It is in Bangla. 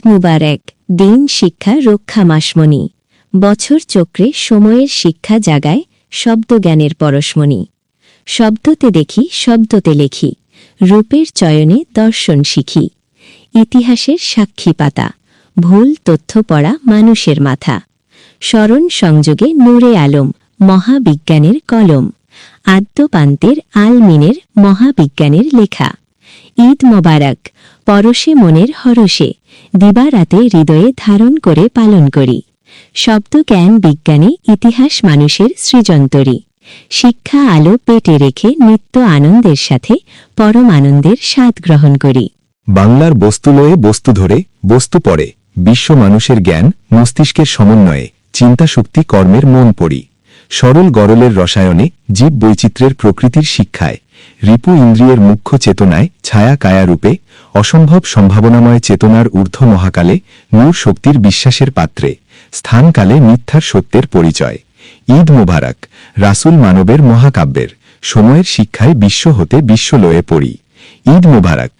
মুবারক। দিন শিক্ষা রক্ষা মাসমণি। বছর চক্রে সময়ের শিক্ষা জাগায় শব্দজ্ঞানের পরশমণি। শব্দতে দেখি শব্দতে লেখি, রূপের চয়নে দর্শন শিখি। ইতিহাসের সাক্ষী পাতা, ভুল তথ্য পড়া মানুষের মাথা। স্মরণ সংযোগে নূরে আলম, মহাবিজ্ঞানের কলম। আদ্যপান্তের আলমিনের মহাবিজ্ঞানের লেখা। ঈদ মোবারক, পরশে মনের হরষে, দিবারাতে হৃদয়ে ধারণ করে পালন করি। শব্দজ্ঞান বিজ্ঞানে ইতিহাস মানুষের সৃজনতরী। শিক্ষা আলো পেটে রেখে নিত্য আনন্দের সাথে পরম আনন্দের স্বাদ গ্রহণ করি। বাংলার বস্তু লয়ে বস্তু ধরে বস্তু পড়ে, বিশ্ব মানুষের জ্ঞান মস্তিষ্কের সমন্বয়ে, চিন্তাশক্তি কর্মের মন পড়ি। সরল গরলের রসায়নে, জীব বৈচিত্র্যের প্রকৃতির শিক্ষায়, রিপু ইন্দ্রিয়ের মুখ্য চেতনায় ছায়া কায়া রূপে, অসম্ভব সম্ভাবনাময় চেতনার ঊর্ধ্ব মহাকালে, নূর শক্তির বিশ্বাসের পাত্রে, স্থানকালে মিথ্যার সত্যের পরিচয়। ঈদ মোবারক, রাসূল মানবের মহাকাব্যের, সময়ের শিক্ষায় বিশ্ব হতে বিশ্ব লয়ে পড়ি। ঈদ মোবারক।